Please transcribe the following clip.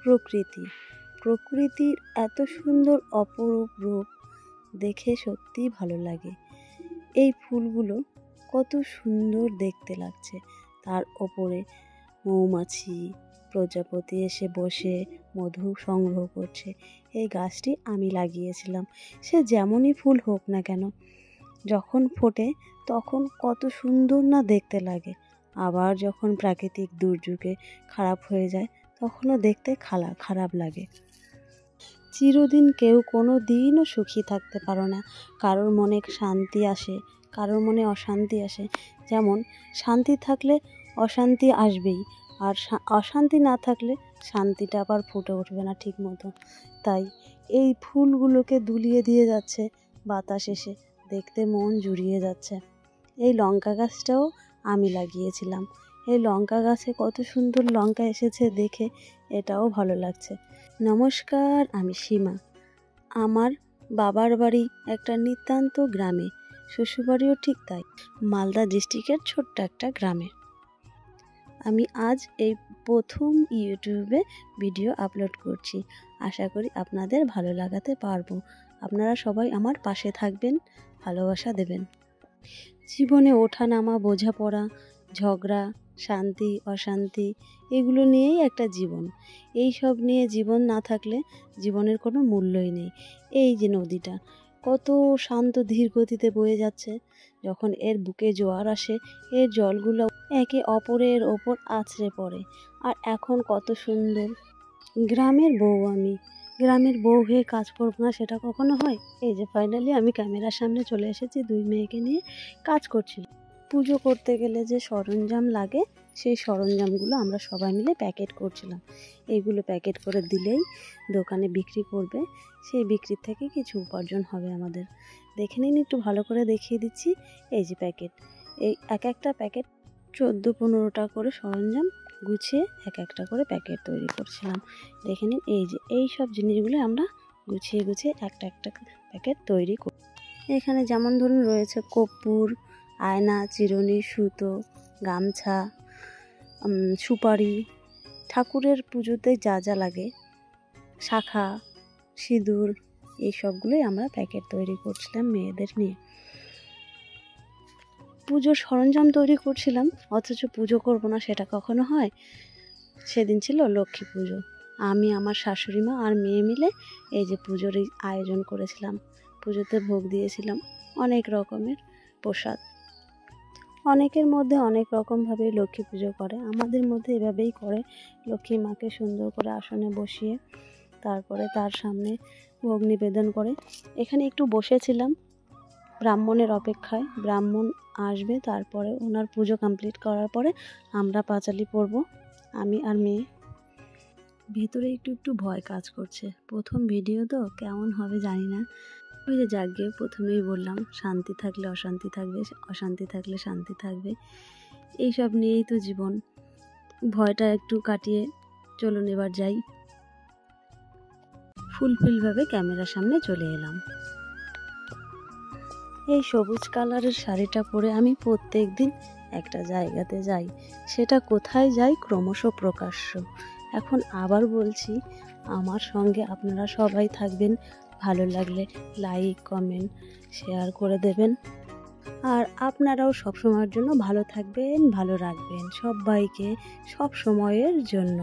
প্রকৃতি। প্রকৃতির এত সুন্দর অপরূপ রূপ দেখে সত্যিই ভালো লাগে। এই ফুলগুলো কত সুন্দর দেখতে লাগছে, তার ওপরে মৌমাছি প্রজাপতি এসে বসে মধু সংগ্রহ করছে। এই গাছটি আমি লাগিয়েছিলাম। সে যেমনই ফুল হোক না কেন, যখন ফোটে তখন কত সুন্দর না দেখতে লাগে। আবার যখন প্রাকৃতিক দুর্যোগে খারাপ হয়ে যায় তখনও দেখতে খারাপ লাগে। চিরদিন কেউ কোনো দিনও সুখী থাকতে পারো না। কারোর মনে শান্তি আসে, কারোর মনে অশান্তি আসে। যেমন শান্তি থাকলে অশান্তি আসবেই, আর অশান্তি না থাকলে শান্তিটা আবার ফুটে উঠবে না ঠিক মতো। তাই এই ফুলগুলোকে দুলিয়ে দিয়ে যাচ্ছে বাতাস এসে, দেখতে মন জুড়িয়ে যাচ্ছে। এই লঙ্কা গাছটাও আমি লাগিয়েছিলাম। এই লঙ্কা গাছে কত সুন্দর লঙ্কা এসেছে দেখে এটাও ভালো লাগছে। নমস্কার, আমি সীমা। আমার বাবার বাড়ি একটা নিতান্ত গ্রামে, শ্বশুরবাড়িও ঠিক তাই, মালদা ডিস্ট্রিক্টের ছোট্ট একটা গ্রামে। আমি আজ এই প্রথম ইউটিউবে ভিডিও আপলোড করছি। আশা করি আপনাদের ভালো লাগাতে পারবো। আপনারা সবাই আমার পাশে থাকবেন, ভালোবাসা দেবেন। জীবনে ওঠা নামা, বোঝাপড়া, ঝগড়া, শান্তি অশান্তি, এগুলো নিয়েই একটা জীবন। এই সব নিয়ে জীবন না থাকলে জীবনের কোনো মূল্যই নেই। এই যে নদীটা কত শান্ত ধীর গতিতে বয়ে যাচ্ছে, যখন এর বুকে জোয়ার আসে এর জলগুলো একে অপরের ওপর আছড়ে পড়ে। আর এখন কত সুন্দর। গ্রামের বউ আমি, গ্রামের বউ হয়ে কাজ করবো না সেটা কখনো হয়? এই যে ফাইনালি আমি ক্যামেরার সামনে চলে এসেছি, 2 মেয়েকে নিয়ে কাজ করছিলাম। পুজো করতে গেলে যে সরঞ্জাম লাগে সেই সরঞ্জামগুলো আমরা সবাই মিলে প্যাকেট করছিলাম। এইগুলো প্যাকেট করে দিলেই দোকানে বিক্রি করবে, সেই বিক্রির থেকে কিছু উপার্জন হবে আমাদের। দেখে নিন, একটু ভালো করে দেখিয়ে দিচ্ছি। এই যে প্যাকেট, এই এক একটা প্যাকেট 14-15টা করে সরঞ্জাম গুছিয়ে এক একটা করে প্যাকেট তৈরি করছিলাম। দেখে নিন, এই যে এই সব জিনিসগুলো আমরা গুছিয়ে একটা প্যাকেট তৈরি করি। এখানে যেমন ধরুন রয়েছে কর্পূর, আয়না, চিরুনি, সুতো, গামছা, সুপারি, ঠাকুরের পুজোতে যা যা লাগে, শাখা, সিঁদুর, এই সবগুলোই আমরা প্যাকেট তৈরি করছিলাম মেয়েদের নিয়ে। পুজোর সরঞ্জাম তৈরি করছিলাম, অথচ পুজো করবো না সেটা কখনো হয়? সেদিন ছিল লক্ষ্মী পুজো। আমি, আমার শাশুড়ি মা আর মেয়ে মিলে এই যে পুজোর আয়োজন করেছিলাম। পুজোতে ভোগ দিয়েছিলাম অনেক রকমের প্রসাদ। অনেকের মধ্যে অনেক রকমভাবে লক্ষ্মী পুজো করে, আমাদের মধ্যে এভাবেই করে। লক্ষ্মী মাকে সুন্দর করে আসনে বসিয়ে তারপরে তার সামনে ভোগ নিবেদন করে। এখানে একটু বসেছিলাম ব্রাহ্মণের অপেক্ষায়। ব্রাহ্মণ আসবে, তারপরে ওনার পুজো কমপ্লিট করার পরে আমরা পাঁচালি পড়ব, আমি আর মেয়ে। ভেতরে একটু ভয় কাজ করছে, প্রথম ভিডিও তো কেমন হবে জানি না। ওই যে যাকে প্রথমেই বললাম, শান্তি থাকলে অশান্তি থাকবে, অশান্তি থাকলে শান্তি থাকবে, এইসব নিয়েই তো জীবন। ভয়টা একটু কাটিয়ে চলুন এবার যাই। ফুলফিলভাবে ক্যামেরার সামনে চলে এলাম। এই সবুজ কালারের শাড়িটা পরে আমি প্রত্যেক দিন একটা জায়গাতে যাই। সেটা কোথায় যাই ক্রমশ প্রকাশ্য। এখন আবার বলছি, আমার সঙ্গে আপনারা সবাই থাকবেন। ভালো লাগলে লাইক, কমেন্ট, শেয়ার করে দেবেন। আর আপনারাও সবসময়ের জন্য ভালো থাকবেন, ভালো রাখবেন সবাইকে সব সময়ের জন্য।